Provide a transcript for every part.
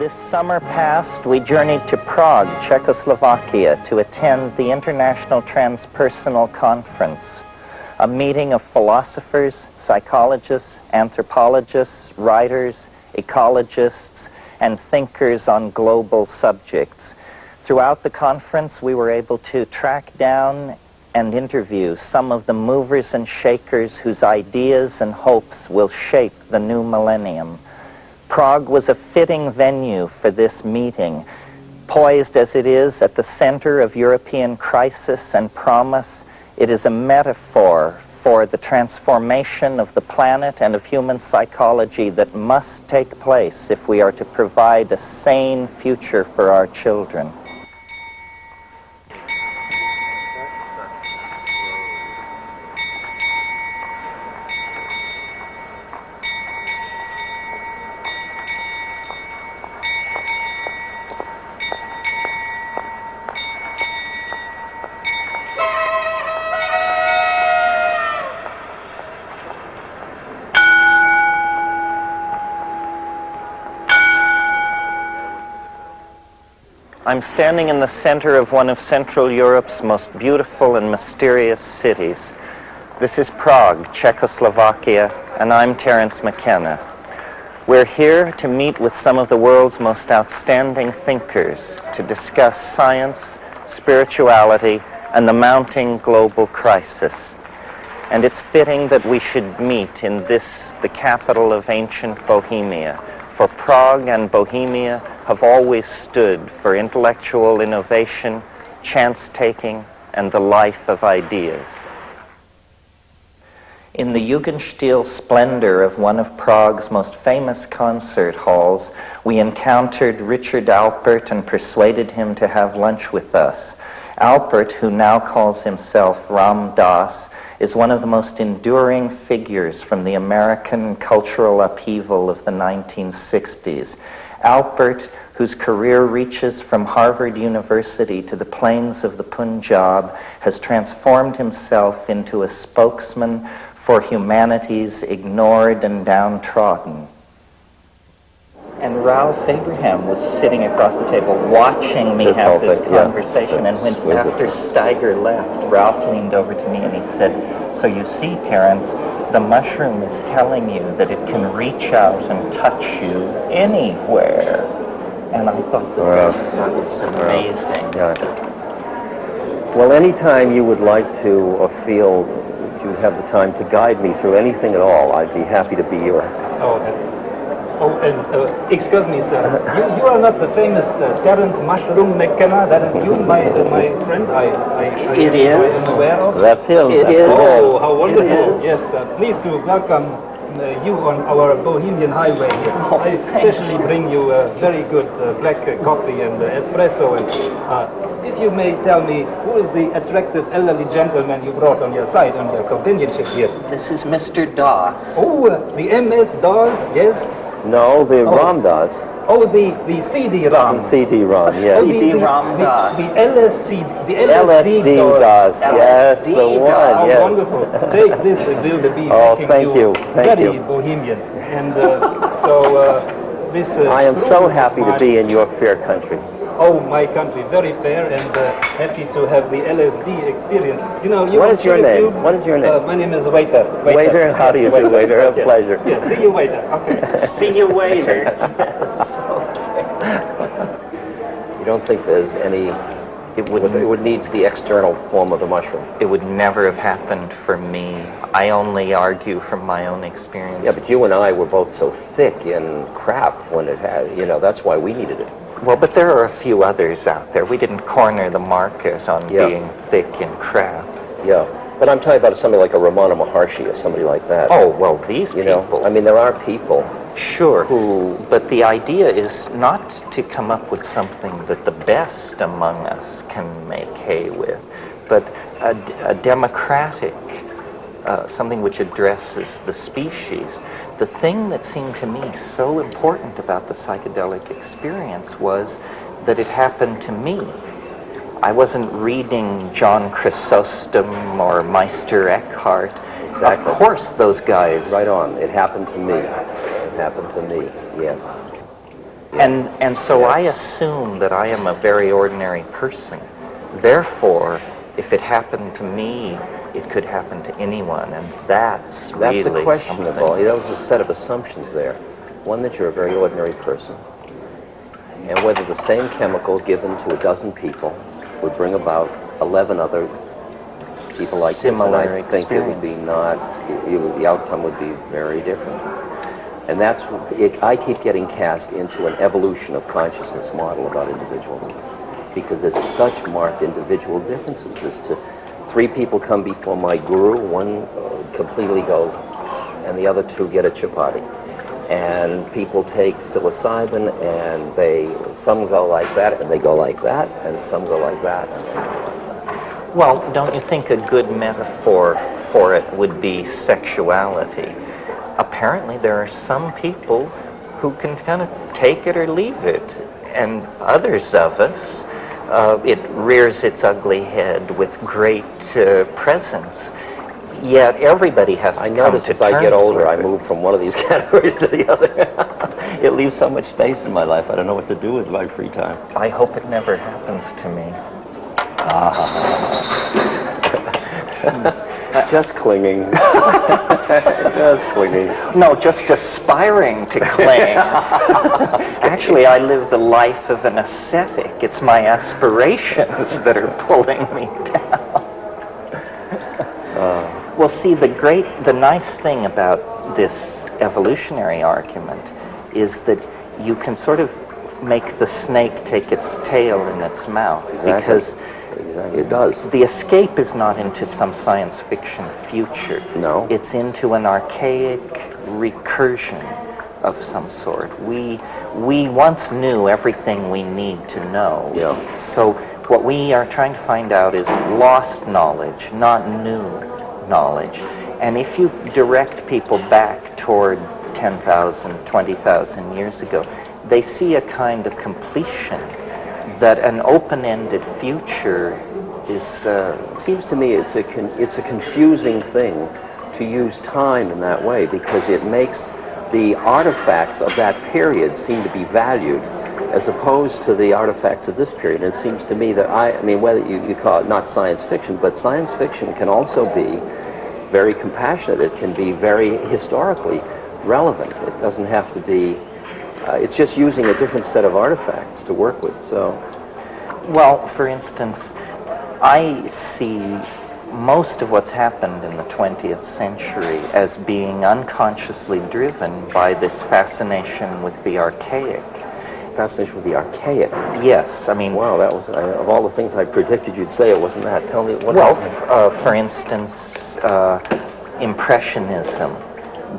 This summer past, we journeyed to Prague, Czechoslovakia, to attend the International Transpersonal Conference, a meeting of philosophers, psychologists, anthropologists, writers, ecologists, and thinkers on global subjects. Throughout the conference, we were able to track down and interview some of the movers and shakers whose ideas and hopes will shape the new millennium. Prague was a fitting venue for this meeting, poised as it is at the center of European crisis and promise. It is a metaphor for the transformation of the planet and of human psychology that must take place if we are to provide a sane future for our children. I'm standing in the center of one of Central Europe's most beautiful and mysterious cities. This is Prague, Czechoslovakia, and I'm Terence McKenna. We're here to meet with some of the world's most outstanding thinkers to discuss science, spirituality, and the mounting global crisis. And it's fitting that we should meet in this, the capital of ancient Bohemia, for Prague and Bohemia have always stood for intellectual innovation, chance-taking, and the life of ideas. In the Jugendstil splendor of one of Prague's most famous concert halls, we encountered Richard Alpert and persuaded him to have lunch with us. Alpert, who now calls himself Ram Dass, is one of the most enduring figures from the American cultural upheaval of the 1960s. Alpert, whose career reaches from Harvard University to the plains of the Punjab, has transformed himself into a spokesman for humanity's ignored and downtrodden. And Ralph Abraham was sitting across the table watching me have this conversation, and when after Steiger left, Ralph leaned over to me and he said, "So you see, Terence, the mushroom is telling you that it can reach out and touch you anywhere." And I thought that was amazing. Well, anytime you would like to or feel that you have the time to guide me through anything at all, I'd be happy to be your... Excuse me, sir. You are not the famous Terence Mushroom McKenna. That is you, my friend. It is. I am aware of. That's him. It is. Oh, how wonderful! Yes, pleased to welcome you on our Bohemian highway. I especially bring you very good black coffee and espresso. And if you may tell me, who is the attractive elderly gentleman you brought on your side, on your companionship here? This is Mr. Dass. Oh, the MS Dawes, yes. No, the Ram Dass. Oh, the CD-ROM. The CD-ROM, yes. Oh, CD-ROM Dass. The LSD LSD Dass, yes, the one, yes. Oh, wonderful. Take this, it will be thank you. Very bohemian. And this... I am so happy to be in your fair country. Oh, my country, very fair, and happy to have the LSD experience. You know, What is your name? What is your name? My name is Waiter. Waiter, how do you do, Waiter? A pleasure. Yeah, see you, Waiter. Okay. See you later. You don't think there's any... It would needs the external form of the mushroom. It would never have happened for me. I only argue from my own experience. Yeah, but you and I were both so thick in crap when it had, that's why we needed it. Well, but there are a few others out there. We didn't corner the market on being thick in crap. Yeah, but I'm talking about somebody like a Ramana Maharshi or somebody like that. Oh, well, these people... I mean, there are people... Sure, but the idea is not to come up with something that the best among us can make hay with, but a democratic, something which addresses the species. The thing that seemed to me so important about the psychedelic experience was that it happened to me. I wasn't reading John Chrysostom or Meister Eckhart. Exactly. Of course those guys... Right on. It happened to me. It happened to me, yes. And so I assume that I am a very ordinary person. Therefore, if it happened to me, it could happen to anyone, and that's really a questionable. something. That was a set of assumptions there. One, that you're a very ordinary person, and whether the same chemical given to a dozen people would bring about 11 other people like Similar this, and I think it would be the outcome would be very different. And that's it. I keep getting cast into an evolution of consciousness model about individuals, because there's such marked individual differences as to 3 people come before my guru, one completely goes, and the other 2 get a chapati. And people take psilocybin, and some go like that, and they go like that, and some go like that. Well, don't you think a good metaphor for it would be sexuality? Apparently there are some people who can kind of take it or leave it, and others of us, it rears its ugly head with great presence. Yet everybody has to come to terms with it. I notice as I get older, I move from one of these categories to the other. It leaves so much space in my life. I don't know what to do with my free time. I hope it never happens to me. Just clinging. Just clinging. No, just aspiring to cling. Actually, I live the life of an ascetic. It's my aspirations that are pulling me down. Well, see, the nice thing about this evolutionary argument is that you can sort of make the snake take its tail in its mouth. Exactly. Because it does. The escape is not into some science fiction future. No. It's into an archaic recursion of some sort. We once knew everything we need to know. Yeah. So what we are trying to find out is lost knowledge, not new knowledge. And if you direct people back toward 10,000, 20,000 years ago, they see a kind of completion that an open-ended future is... It seems to me it's a confusing thing to use time in that way, because it makes the artifacts of that period seem to be valued as opposed to the artifacts of this period. And it seems to me that, I mean, whether you call it not science fiction, but science fiction can also be very compassionate. It can be very historically relevant. It doesn't have to be... it's just using a different set of artifacts to work with, so... Well, for instance, I see most of what's happened in the 20th century as being unconsciously driven by this fascination with the archaic. Fascination with the archaic? Yes, I mean... Wow, that was... of all the things I predicted you'd say, it wasn't that. Tell me what... Well, for instance, Impressionism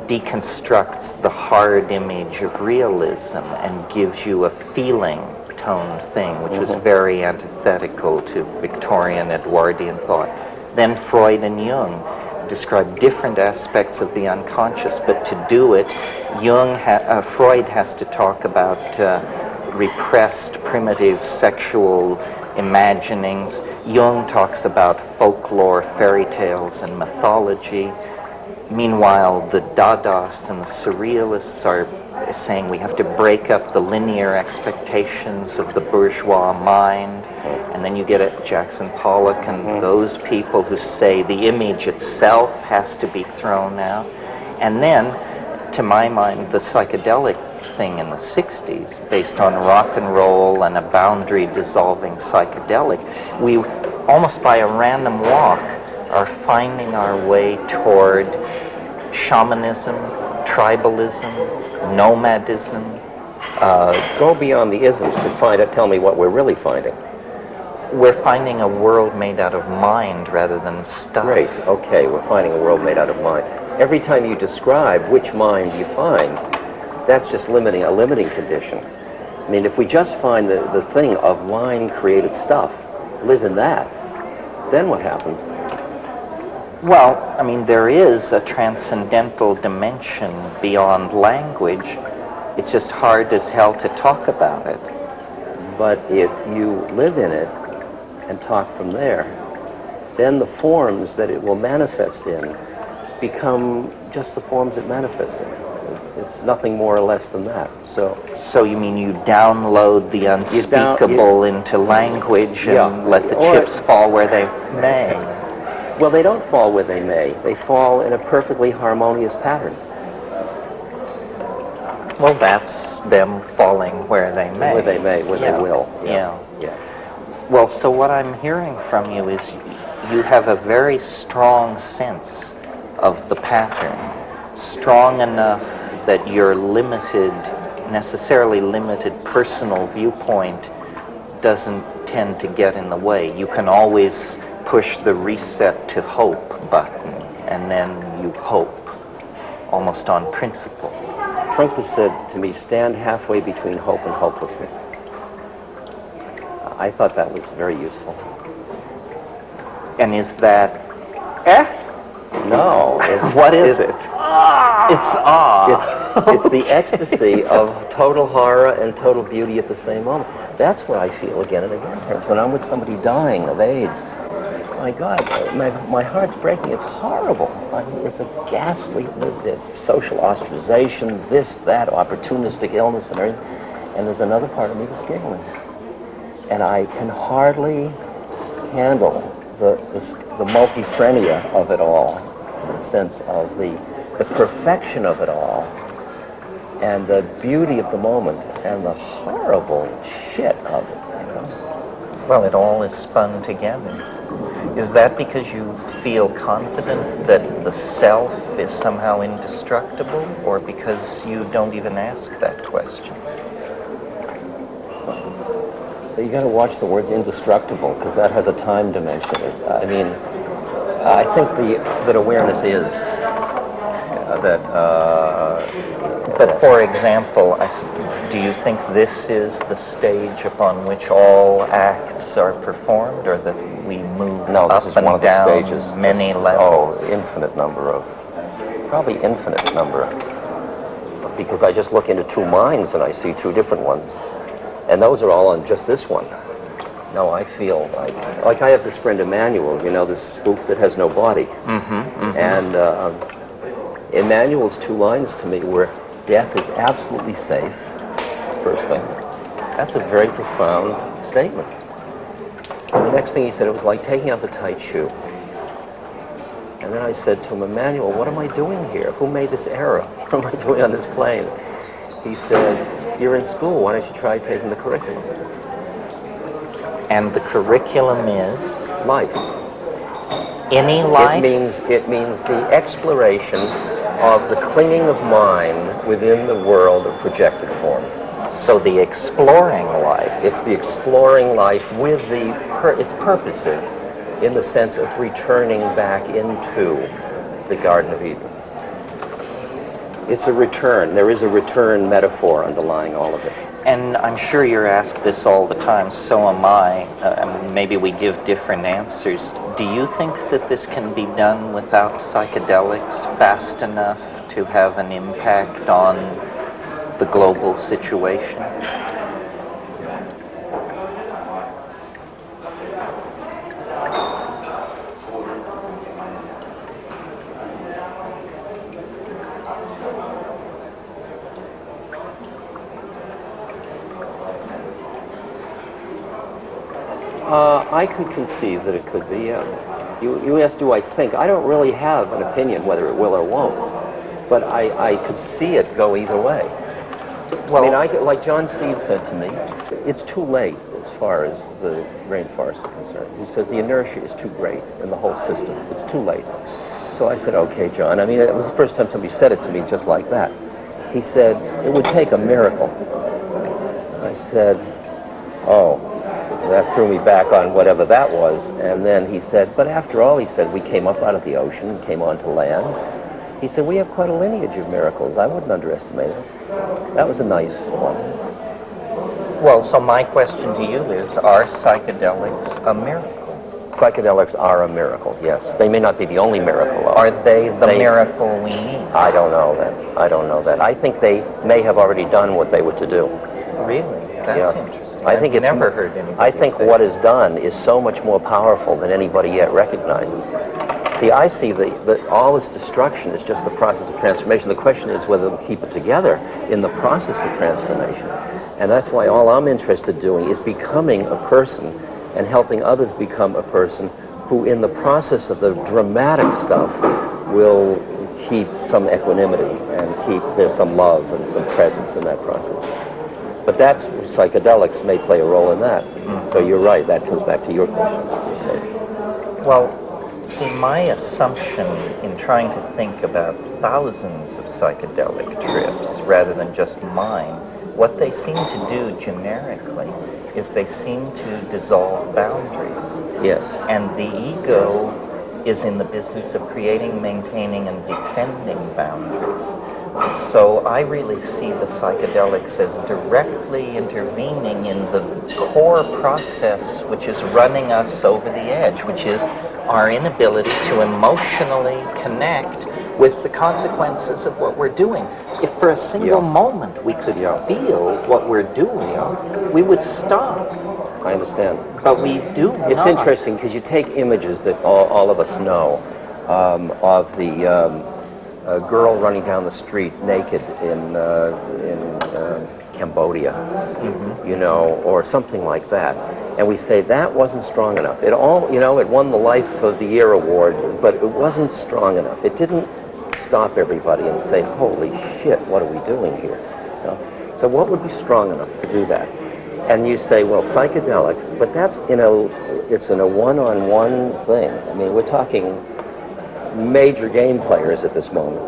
deconstructs the hard image of realism and gives you a feeling-toned thing, which was very antithetical to Victorian Edwardian thought. Then Freud and Jung describe different aspects of the unconscious, but to do it, Freud has to talk about repressed, primitive sexual imaginings. Jung talks about folklore, fairy tales, and mythology. Meanwhile, the Dadaists and the Surrealists are saying we have to break up the linear expectations of the bourgeois mind. And then you get at Jackson Pollock and those people who say the image itself has to be thrown out. And then, to my mind, the psychedelic thing in the 60s, based on rock and roll and a boundary-dissolving psychedelic, we, almost by a random walk, are finding our way toward shamanism, tribalism, nomadism. Go beyond the isms to find out, tell me what we're really finding. We're finding a world made out of mind rather than stuff. Great, okay, we're finding a world made out of mind. Every time you describe which mind you find, that's just a limiting condition. I mean, if we just find the thing of mind-created stuff, live in that, then what happens? Well, I mean, there is a transcendental dimension beyond language. It's just hard as hell to talk about it. But if you live in it and talk from there, then the forms that it will manifest in become just the forms it manifests in. It's nothing more or less than that. So you mean you download the unspeakable into language and Yeah. let the chips fall where they may? Well, they don't fall where they may. They fall in a perfectly harmonious pattern. Well, that's them falling where they may. Where they may, where they will. Yeah. Yeah. Well, so what I'm hearing from you is you have a very strong sense of the pattern, strong enough that your necessarily limited personal viewpoint doesn't tend to get in the way. You can always push the reset to hope button, and then you hope, almost on principle. Trump has said to me, stand halfway between hope and hopelessness. I thought that was very useful. And is that... No. What is it? It's It's the ecstasy of total horror and total beauty at the same moment. That's what I feel again and again, Terence. When I'm with somebody dying of AIDS, my God, my heart's breaking. It's horrible. I mean, it's a ghastly the social ostracization, this, that, opportunistic illness and everything. And there's another part of me that's giggling. And I can hardly handle the multifrenia of it all, in the sense of the perfection of it all, and the beauty of the moment, and the horrible shit of it, you know? Well, it all is spun together. Is that because you feel confident that the self is somehow indestructible, or because you don't even ask that question? You got to watch the words indestructible, because that has a time dimension. I mean, I think that awareness is But for example, do you think this is the stage upon which all acts are performed, or that we move No, up this is and one of the down stages. many levels? Oh, infinite number, because I just look into two minds and I see two different ones. And those are all on just this one. No, I feel like I have this friend Emmanuel, you know, this spook that has no body. And Emmanuel's two lines to me were, death is absolutely safe, first thing. That's a very profound statement. And the next thing he said, it was like taking out the tight shoe. And then I said to him, Emmanuel, what am I doing here? Who made this error? What am I doing on this plane? He said, you're in school, why don't you try taking the curriculum? And the curriculum is? Life. Any life? It means the exploration of the clinging of mind within the world of projected form. So the exploring life. It's the exploring life with it's purposive in the sense of returning back into the Garden of Eden. It's a return. There is a return metaphor underlying all of it. And I'm sure you're asked this all the time, so am I. Maybe we give different answers. Do you think that this can be done without psychedelics fast enough to have an impact on the global situation? I could conceive that it could be. You asked, do I think? I don't really have an opinion whether it will or won't, but I could see it go either way. Well, I mean, like John Seed said to me, it's too late as far as the rainforest is concerned. He says the inertia is too great in the whole system. It's too late. So I said, okay, John. I mean, it was the first time somebody said it to me just like that. He said, it would take a miracle. I said, oh. That threw me back on whatever that was. And then he said, but after all, he said, we came up out of the ocean and came onto land. He said, we have quite a lineage of miracles. I wouldn't underestimate us. That was a nice one. Well, so my question to you is, are psychedelics a miracle? Psychedelics are a miracle, yes. They may not be the only miracle. Are they the miracle we need? I don't know that. I don't know that. I think they may have already done what they were to do. Really? That's interesting. I think I've never heard anybody I think say what is done is so much more powerful than anybody yet recognizes. See, I see that all this destruction is just the process of transformation. The question is whether they'll keep it together in the process of transformation. And that's why all I'm interested in doing is becoming a person and helping others become a person who, in the process of the dramatic stuff, will keep some equanimity and there's some love and some presence in that process. But that's, psychedelics may play a role in that. So you're right, that comes back to your question. Well, see, my assumption in trying to think about thousands of psychedelic trips rather than just mine, what they seem to do generically is they seem to dissolve boundaries. Yes. And the ego is in the business of creating, maintaining, and defending boundaries. So I really see the psychedelics as directly intervening in the core process which is running us over the edge, which is our inability to emotionally connect with the consequences of what we're doing. If for a single moment we could feel what we're doing, we would stop. I understand. But we do It's not. interesting because you take images that all of us know of the girl running down the street naked in Cambodia, you know, or something like that. And we say that wasn't strong enough. It won the Life of the Year award, but it wasn't strong enough. It didn't stop everybody and say, holy shit, what are we doing here? You know? So what would be strong enough to do that? And you say, well, psychedelics, but that's it's in a one-on-one thing. I mean, we're talking major game players at this moment.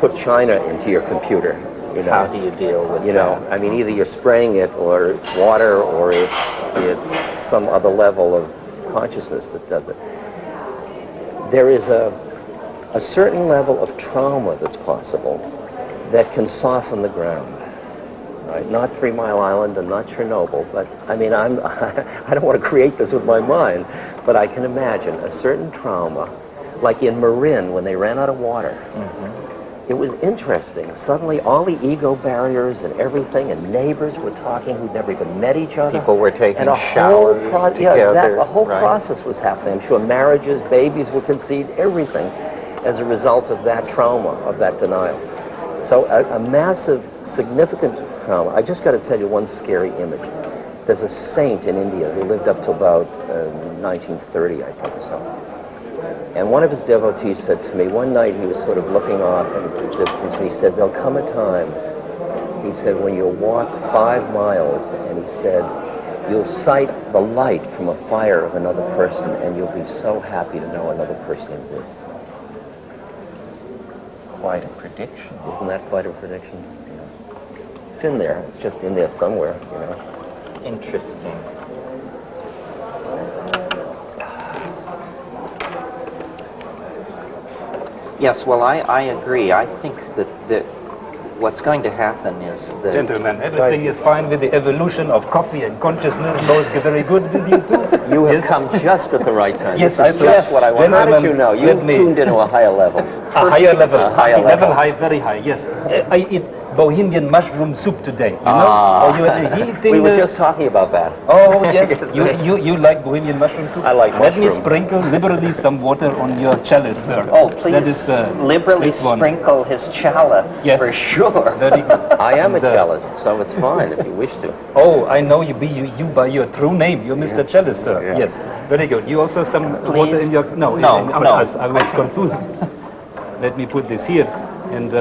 Put China into your computer. You know, how do you deal with that? I mean, either you're spraying it, or it's water, or it's some other level of consciousness that does it. There is a certain level of trauma that's possible that can soften the ground. Right? Not 3 Mile Island and not Chernobyl, but I mean, I don't want to create this with my mind, but I can imagine a certain trauma, like in Marin when they ran out of water. It was interesting. Suddenly all the ego barriers and everything, and neighbors were talking who'd never even met each other. People were taking and showers together. Yeah, exactly. A whole right? process was happening. I'm sure marriages, babies were conceived, everything as a result of that trauma, of that denial. So a massive, significant trauma. I just got to tell you one scary image. There's a saint in India who lived up to about 1930, I think, or so. And one of his devotees said to me, one night he was sort of looking off in the distance, and he said, there'll come a time, he said, when you'll walk 5 miles, and he said, you'll sight the light from a fire of another person, and you'll be so happy to know another person exists. Quite a prediction. Isn't that quite a prediction? Yeah. It's in there. It's just in there somewhere, you know. Interesting. Yes, well, I agree. I think that what's going to happen is that... Gentlemen, everything is fine with the evolution of coffee and consciousness. Both very good with you too. You have come just at the right time. Yes, this is just what I want. How did you know? You tuned into a higher level. A higher level. A higher level. High, very high, yes. I eat Bohemian mushroom soup today, you know? We were just talking about that. Oh, yes. You like Bohemian mushroom soup? I like Let mushroom. me sprinkle liberally some water on your chalice, sir. Oh, please That is, liberally this one. sprinkle his chalice, Yes. for sure. Very good. I am a cellist, so it's fine if you wish to. Oh, I know you by your true name. You're Mr. Chalice, sir. Yes. Yes. Very good. You also some water in your... No. I was confusing. Let me put this here. And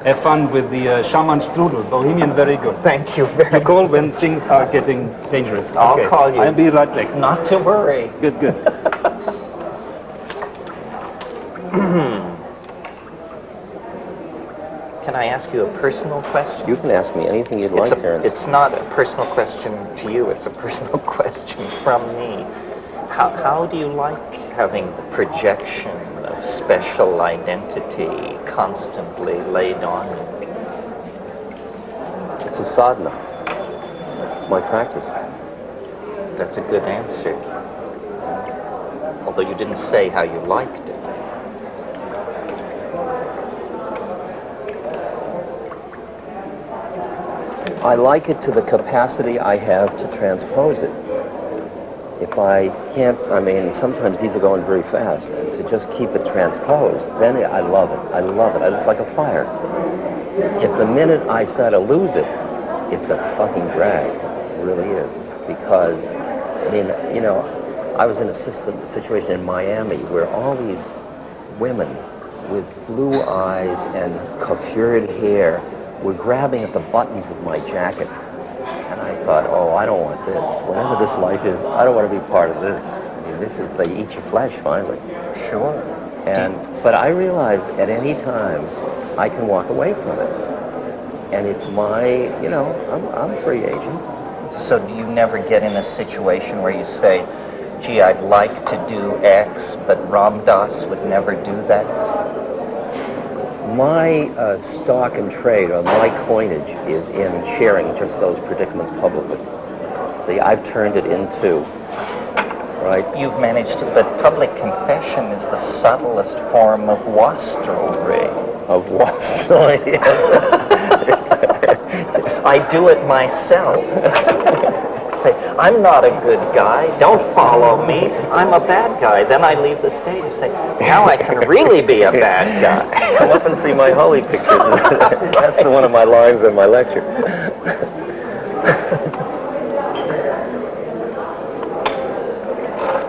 have fun with the shaman strudel. Bohemian, very good. Thank you very You much. call when things are getting dangerous. I'll Okay. call you. I'll be right back. Not to worry. Good, good. Can I ask you a personal question? You can ask me anything you'd like, Terence. It's not a personal question to you, it's a personal question from me. How do you like having the projection of special identity constantly laid on you? It's a sadhana. It's my practice. That's a good answer. Although you didn't say how you liked it. I like it to the capacity I have to transpose it. If I can't, I mean, sometimes these are going very fast, and to just keep it transposed, then I love it. I love it. It's like a fire. If the minute I start to lose it, it's a fucking drag. It really is. Because, I mean, you know, I was in a situation in Miami where all these women with blue eyes and coiffured hair were grabbing at the buttons of my jacket. And I thought, oh, I don't want this. Whatever this life is, I don't want to be part of this. I mean, this is, they eat your flesh, finally. Sure. But I realize at any time, I can walk away from it. And it's my, you know, I'm a free agent. So do you never get in a situation where you say, gee, I'd like to do X, but Ram Dass would never do that? My stock and trade, or my coinage, is in sharing just those predicaments publicly. See, I've turned it into, right? You've managed to, but public confession is the subtlest form of wastrelry. Of wastrel, yes. I do it myself. Say, I'm not a good guy, don't follow me, I'm a bad guy. Then I leave the stage and say, now I can really be a bad guy. Come up and see my holy pictures. That's one of my lines in my lecture.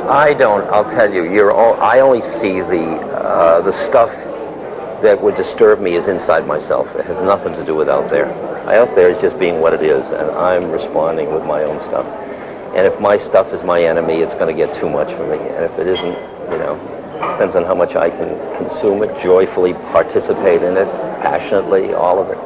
I'll tell you, I only see the stuff that would disturb me is inside myself. It has nothing to do with out there. Out there is just being what it is, and I'm responding with my own stuff. And if my stuff is my enemy, it's going to get too much for me. And if it isn't, you know, depends on how much I can consume it, joyfully participate in it, passionately, all of it.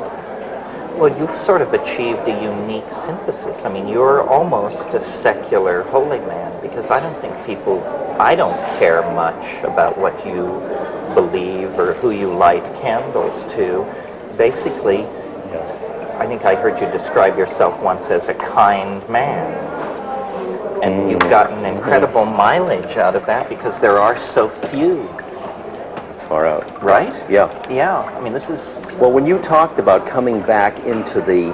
Well, you've sort of achieved a unique synthesis. I mean, you're almost a secular holy man, because I don't care much about what you believe or who you light candles to. Basically, I think I heard you describe yourself once as a kind man. And you've gotten incredible mileage out of that because there are so few. It's far out. Right? Yeah. Yeah. I mean, this is... Well, when you talked about coming back into the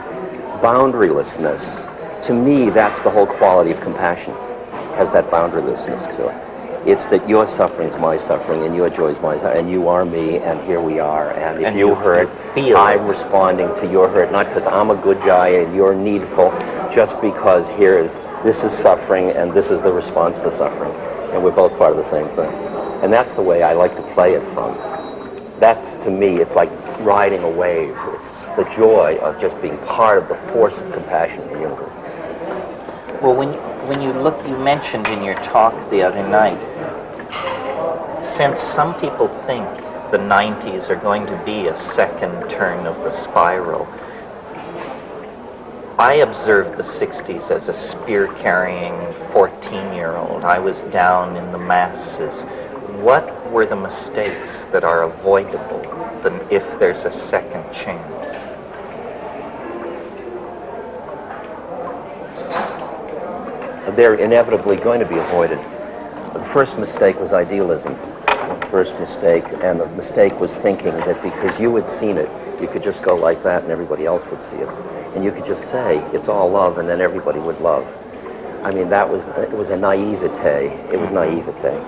boundarylessness, to me, that's the whole quality of compassion. Has that boundarylessness to it. It's that your suffering's my suffering, and your joy's my suffering, and you are me, and here we are. And if you hurt, I'm responding to your hurt, not because I'm a good guy and you're needful, just because this is suffering, and this is the response to suffering, and we're both part of the same thing. And that's the way I like to play it from. That's, to me, it's like riding a wave. It's the joy of just being part of the force of compassion in the universe. Well, when you look, you mentioned in your talk the other night, since some people think the 90s are going to be a second turn of the spiral, I observed the 60s as a spear-carrying 14-year-old. I was down in the masses. What were the mistakes that are avoidable if there's a second chance? They're inevitably going to be avoided. The first mistake was idealism. The first mistake, and the mistake was thinking that because you had seen it, you could just go like that and everybody else would see it. And you could just say, it's all love, and then everybody would love. I mean, it was a naivete. It was naivete.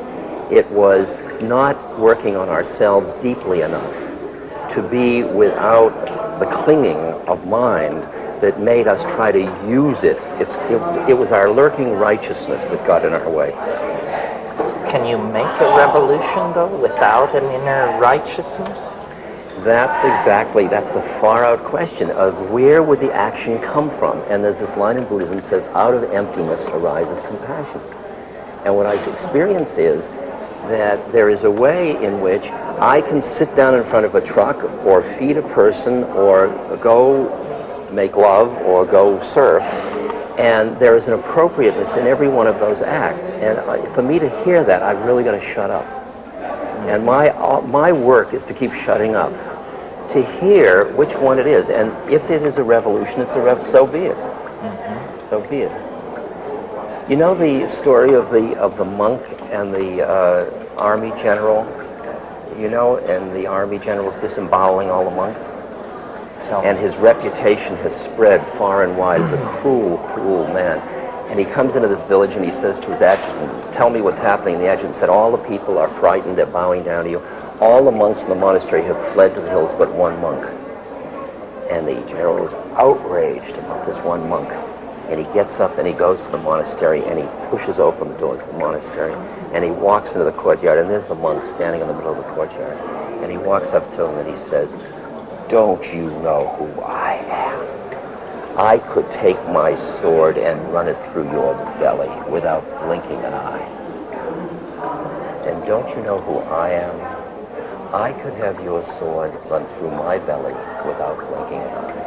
It was not working on ourselves deeply enough to be without the clinging of mind that made us try to use it. It was our lurking righteousness that got in our way. Can you make a revolution, though, without an inner righteousness? That's the far-out question of where would the action come from? And there's this line in Buddhism that says, out of emptiness arises compassion. And what I experience is that there is a way in which I can sit down in front of a truck or feed a person or go make love or go surf, and there is an appropriateness in every one of those acts. And for me to hear that, I've really got to shut up. And my work is to keep shutting up, to hear which one it is. And if it is a revolution, so be it. Mm-hmm. So be it. You know the story of the monk and the army general, you know, and the army general's disemboweling all the monks? And his reputation has spread far and wide as a cruel, cruel man. And he comes into this village and he says to his adjutant, tell me what's happening. And the adjutant said, all the people are frightened, they're bowing down to you. All the monks in the monastery have fled to the hills but one monk. And the general is outraged about this one monk. And he gets up and he goes to the monastery and he pushes open the doors of the monastery and he walks into the courtyard, and there's the monk standing in the middle of the courtyard. And he walks up to him and he says, don't you know who I am? I could take my sword and run it through your belly without blinking an eye. And don't you know who I am? I could have your sword run through my belly without blinking an eye.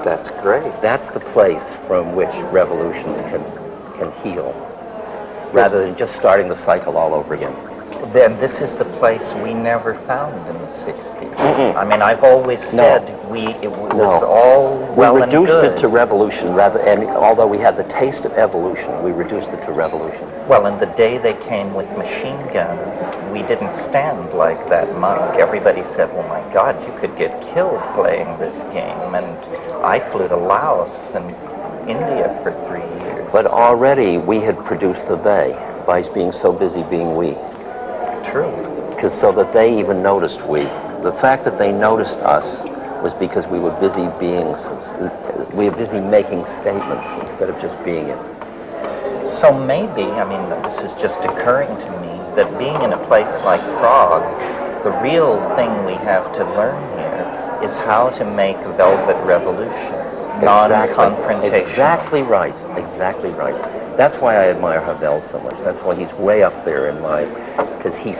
That's great. That's the place from which revolutions can heal, rather than just starting the cycle all over again. Then this is the place we never found in the 60s. I mean, I've always said it was all well and good. We reduced it to revolution, and although we had the taste of evolution, we reduced it to revolution. Well, and the day they came with machine guns, we didn't stand like that monk. Everybody said, oh my God, you could get killed playing this game. And I flew to Laos and India for 3 years. But already we had produced the they by being so busy being we. True. Because so that they even noticed we. The fact that they noticed us was because we were busy making statements instead of just being it. So maybe, I mean, this is just occurring to me, that being in a place like Prague, the real thing we have to learn here is how to make velvet revolutions, non-confrontational. Exactly right. Exactly right. That's why I admire Havel so much. That's why he's way up there in my, because he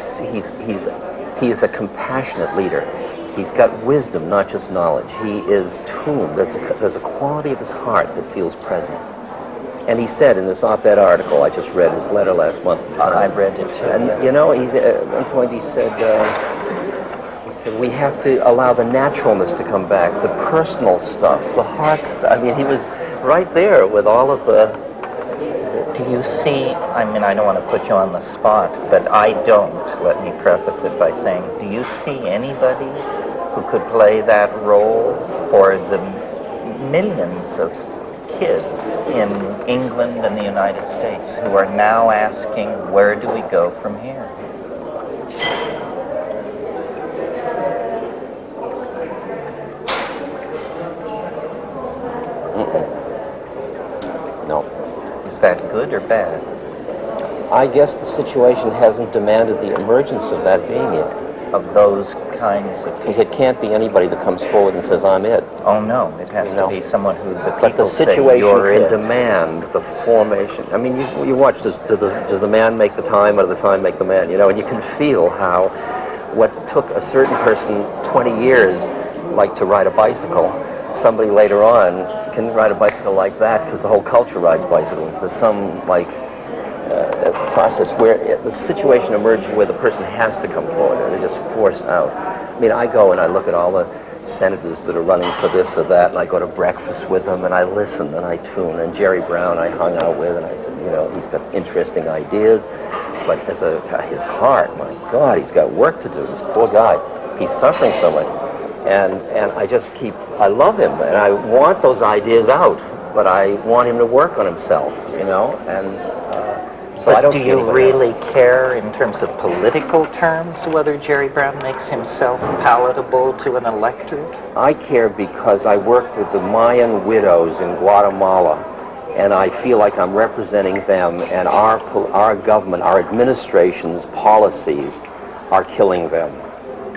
is a compassionate leader. He's got wisdom, not just knowledge. He is tuned. There's a quality of his heart that feels present. And he said in this op-ed article I just read, his letter last month. I read it too. And you know, at one point he said we have to allow the naturalness to come back, the personal stuff, the heart stuff. I mean, he was right there with all of the. Do you see, I mean, I don't want to put you on the spot, but I don't, let me preface it by saying, do you see anybody who could play that role for the millions of kids in England and the United States who are now asking, where do we go from here? No. Is that good or bad? I guess the situation hasn't demanded the emergence of that being it. Of those kinds of people? Because it can't be anybody that comes forward and says, I'm it. Oh no, it has to be someone who the people But the say, situation you're can it. demand the formation. I mean, you watch, does the man make the time or the time make the man? You know, and you can feel how what took a certain person 20 years, like to ride a bicycle, somebody later on can ride a bicycle like that because the whole culture rides bicycles. There's some process where the situation emerges where the person has to come forward and they're just forced out. I mean, I go and I look at all the senators that are running for this or that, and I go to breakfast with them and I listen and I tune. And Jerry Brown I hung out with, and I said, you know, he's got interesting ideas, but his heart, my God, he's got work to do. This poor guy, he's suffering so much. And I love him, and I want those ideas out, but I want him to work on himself, you know, and so I don't do see you anybody really else. care in terms of political terms whether Jerry Brown makes himself palatable to an electorate? I care because I work with the Mayan widows in Guatemala, and I feel like I'm representing them, and our government, our administration's policies are killing them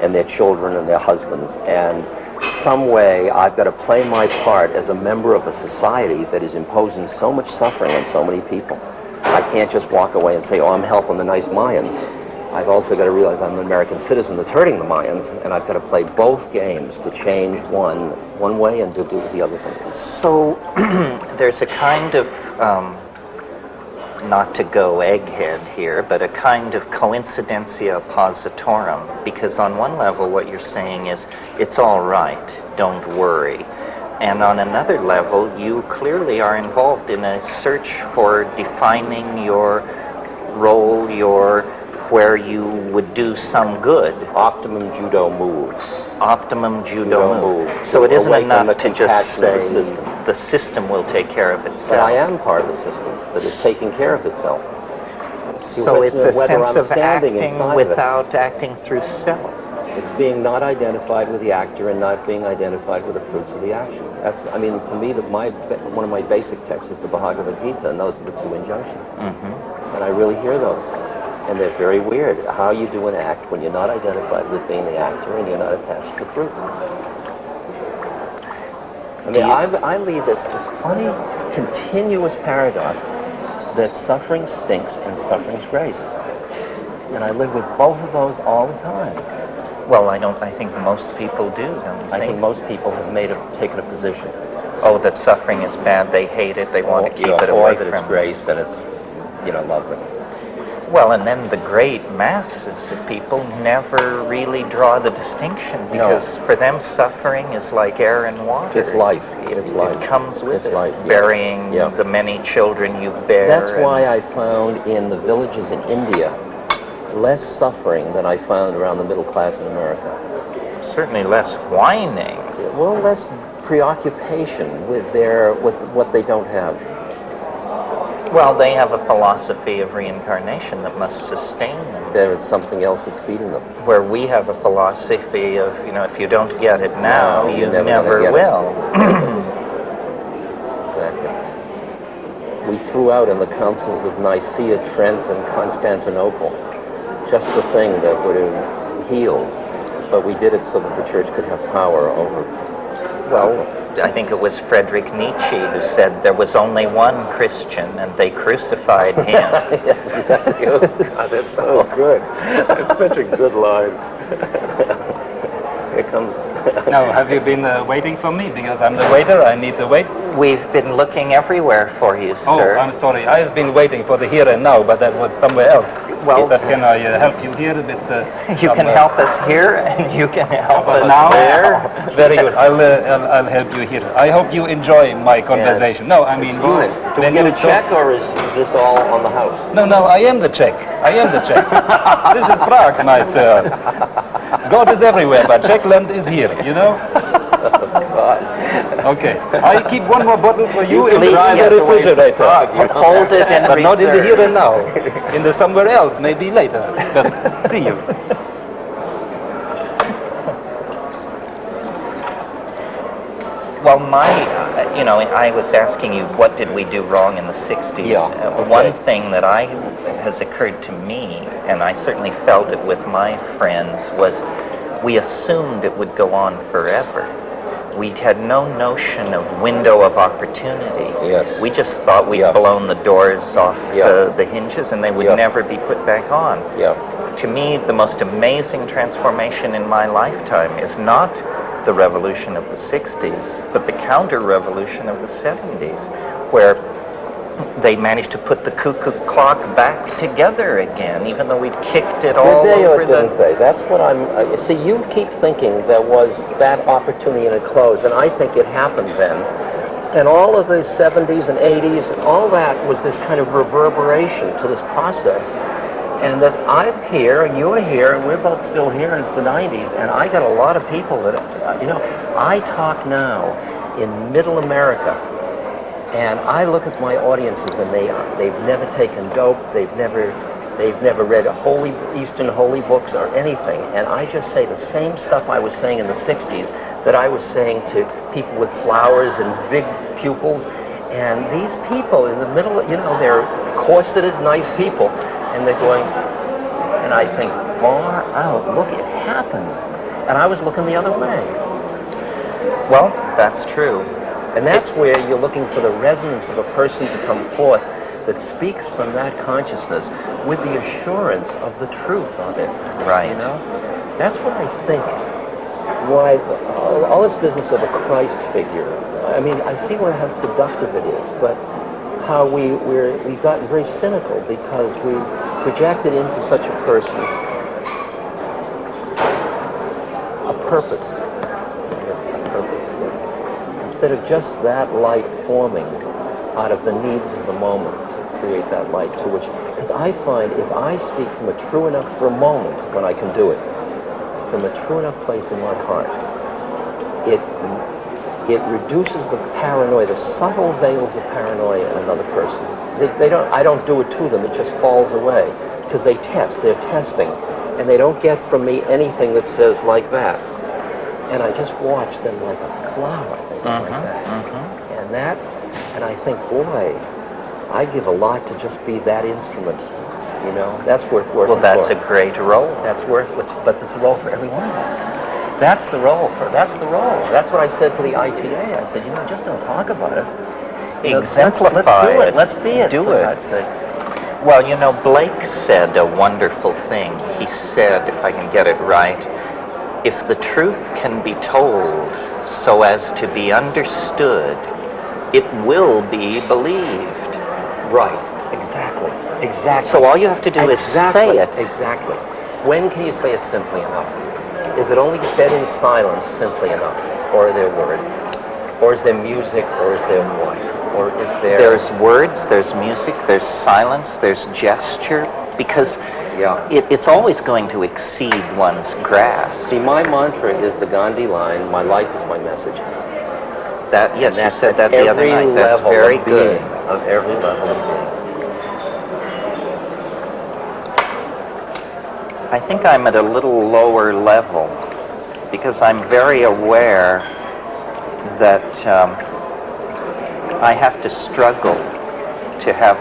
and their children and their husbands. And some way I've got to play my part as a member of a society that is imposing so much suffering on so many people. I can't just walk away and say, oh, I'm helping the nice Mayans. I've also got to realize I'm an American citizen that's hurting the Mayans, and I've got to play both games to change one way and to do the other thing. So there's a kind of, not to go egghead here, but a kind of coincidentia positorum, because on one level what you're saying is, it's all right, don't worry. And on another level, you clearly are involved in a search for defining your role, where you would do some good. Optimum judo move. optimum judo move. So to it isn't awaken the enough to just compassion of say the system. the system will take care of But itself. I am part of the system that is taking care of itself. So it's a whether sense I'm of standing acting inside of it. without acting through self. It's being not identified with the actor and not being identified with the fruits of the action. That's, I mean, to me, one of my basic texts is the Bhagavad Gita, and those are the two injunctions. And I really hear those. And they're very weird. How you do an act when you're not identified with being the actor and you're not attached to the fruits. I mean, I lead this funny, continuous paradox that suffering stinks and suffering's grace. And I live with both of those all the time. Well, I think most people do, don't you I think think? most people have taken a position. Oh, that suffering is bad, they hate it, they want to keep it or away that it's from grace and it's, lovely. Well, and then the great masses of people never really draw the distinction because for them suffering is like air and water. It's life. It's life. It comes with It's it, life, yeah. burying Yeah. the many children you bear. That's why I found in the villages in India less suffering than I found around the middle class in America. Certainly less whining. Well, less preoccupation with what they don't have. Well, they have a philosophy of reincarnation that must sustain them. There is something else that's feeding them. Where we have a philosophy of, if you don't get it now, No, you you're never never gonna get will. Exactly. We threw out in the councils of Nicaea, Trent, and Constantinople just the thing that would have healed, but we did it so that the church could have power over. Well, I think it was Friedrich Nietzsche who said there was only one Christian and they crucified him. Yes, exactly. Oh, God, that's so good. That's such a good line. Here comes. Now, have you been waiting for me? Because I'm the waiter, I need to wait. We've been looking everywhere for you, sir. Oh, I'm sorry. I've been waiting for the here and now, but that was somewhere else. Well- but can I help you here? It's, You can help us here and you can help us now. there. Very good. I'll help you here. I hope you enjoy my conversation. No, I mean, It's fine. Do we when get you a check, or is this all on the house? No, I am the Czech. I am the Czech. This is Prague, my sir. God is everywhere, but Czechland is here, Okay. I keep one more bottle for you in the Please, refrigerator. Hold it in But not in the here reserve. and now. In the somewhere else, maybe later. But see you. Well, I was asking you, what did we do wrong in the 60s? Yeah, okay. One thing that has occurred to me, and I certainly felt it with my friends, was we assumed it would go on forever. We had no notion of window of opportunity. Yes. We just thought we'd Yeah. blown the doors off Yeah. the hinges and they would Yeah. never be put back on. Yeah. To me, the most amazing transformation in my lifetime is not the revolution of the 60s, but the counter-revolution of the 70s, where they managed to put the cuckoo clock back together again, even though we'd kicked it all Did they or over didn't they? That's what see, you keep thinking there was that opportunity and it closed, and I think it happened then. And all of the 70s and 80s and all that was this kind of reverberation to this process. And that I'm here and you're here and we're both still here and it's the 90s, and I got a lot of people that, I talk now in middle America, and I look at my audiences and they've never taken dope, they've never read Eastern holy books or anything, and I just say the same stuff I was saying in the 60s that I was saying to people with flowers and big pupils. And these people in the middle, they're corseted, nice people, and they're going, and I think, far out, look, it happened. And I was looking the other way. Well, that's true. And that's where you're looking for the resonance of a person to come forth that speaks from that consciousness with the assurance of the truth of it. Right. That's what I think, why all this business of a Christ figure, I mean, I see how seductive it is, but how we've gotten very cynical because we've projected into such a person a purpose. Yes, a purpose. Instead of just that light forming out of the needs of the moment to create that light because I find if I speak from a true enough for a moment when I can do it, from a true enough place in my heart, it reduces the paranoia, the subtle veils of paranoia in another person. I don't do it to them, it just falls away. Because they're testing, and they don't get from me anything that says like that. And I just watch them like a flower, like that. And I think, boy, I give a lot to just be that instrument. You know, that's worth working Well, that's for. a great role. But it's a role for every one of us. That's the role. That's what I said to the ITA. I said, just don't talk about it. Exemplify let's do it. it. Let's be it. Do for it. God's sakes. Well, Blake said a wonderful thing. He said, if I can get it right, if the truth can be told so as to be understood, it will be believed. Right. Exactly. So all you have to do is say it. Exactly. When can you say it simply enough? Is it only said in silence simply enough? Or are there words? Or is there music? Or is there what? Or is there... There's words, there's music, there's silence, there's gesture, because it's always going to exceed one's grasp. See, my mantra is the Gandhi line, my life is my message. Yes, you said that the other night. That's very good. Of every level of being. I think I'm at a little lower level because I'm very aware that I have to struggle to have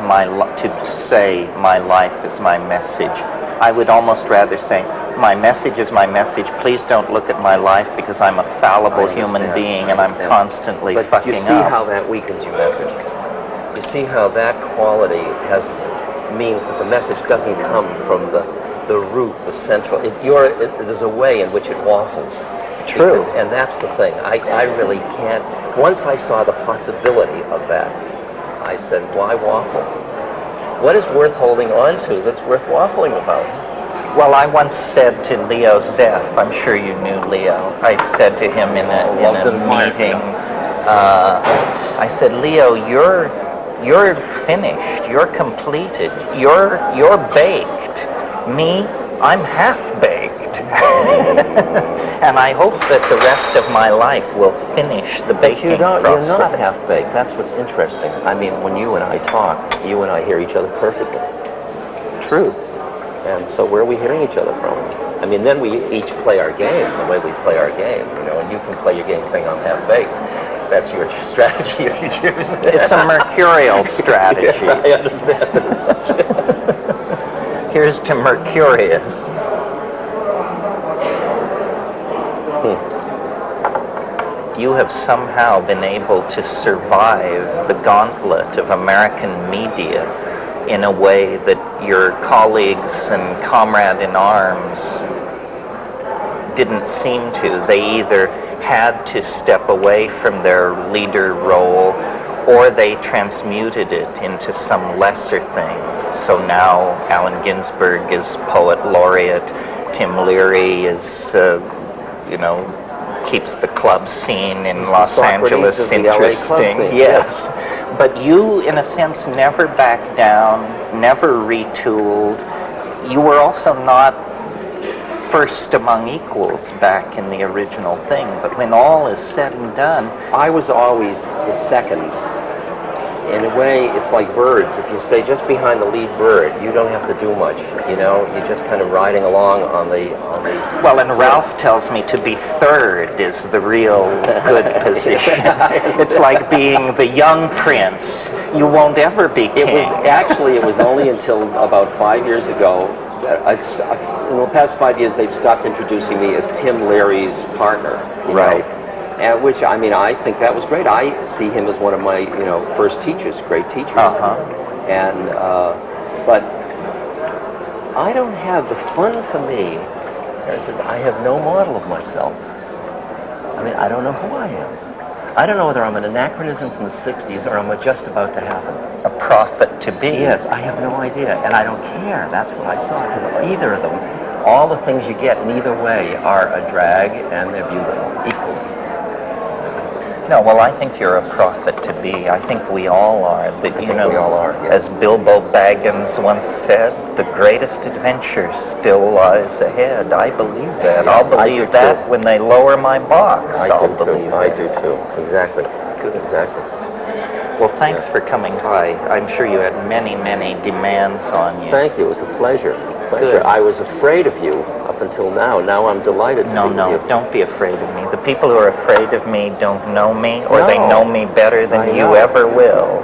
to say my life is my message. I would almost rather say my message is my message. Please don't look at my life because I'm a fallible human being and I'm constantly fucking up. But you see how that weakens your message. You see how that quality means that the message doesn't come from the root, the central. There's a way in which it waffles. True. And that's the thing. I really can't. Once I saw the possibility of that, I said, why waffle? What is worth holding on to that's worth waffling about? Well, I once said to Leo Zeff, I'm sure you knew Leo, I said to him in a meeting, I said, Leo, you're finished, you're completed, you're baked. Me, I'm half-baked. And I hope that the rest of my life will finish the baking process. You're not half-baked. That's what's interesting. I mean, when you and I talk, you and I hear each other perfectly. Truth. And so where are we hearing each other from? I mean, then we each play our game the way we play our game, and you can play your game saying I'm half-baked. That's your strategy if you choose. It's a mercurial strategy. Yes, I understand that as such. Here's to Mercurius. You have somehow been able to survive the gauntlet of American media in a way that your colleagues and comrade in arms didn't seem to. They either had to step away from their leader role or they transmuted it into some lesser thing. So now Allen Ginsberg is poet laureate, Tim Leary is, keeps the club scene in Los Angeles interesting. Yes. But you, in a sense, never backed down, never retooled. You were also not first among equals back in the original thing. But when all is said and done, I was always the second. In a way, it's like birds. If you stay just behind the lead bird, you don't have to do much. You're just kind of riding along on the. Well, and Ralph tells me to be third is the real good position. It's like being the young prince. You won't ever be king. It was only until about 5 years ago. In the past 5 years, they've stopped introducing me as Tim Leary's partner. Right. And which, I think that was great. I see him as one of my, first teachers, great teachers. And, but I don't have the fun for me. It says, I have no model of myself. I don't know who I am. I don't know whether I'm an anachronism from the 60s or I'm just about to happen. A prophet to be. Yes, I have no idea. And I don't care. That's what I saw. Because either of them, all the things you get in either way are a drag and they're beautiful, equally. No, well, I think you're a prophet to be. I think we all are. That, We all are, yes. as Bilbo Baggins once said, the greatest adventure still lies ahead. I believe that. I'll I do believe that too. when they lower my box. I I'll do too. believe I that. do too. Exactly. Good. Exactly. Well, thanks for coming by. I'm sure you had many, many demands on you. Thank you. It was a pleasure. Pleasure. Good. I was afraid of you up until now. Now I'm delighted to No, be no, with you. don't be afraid of me. The people who are afraid of me don't know me, or they No. know me better than I you know. ever will.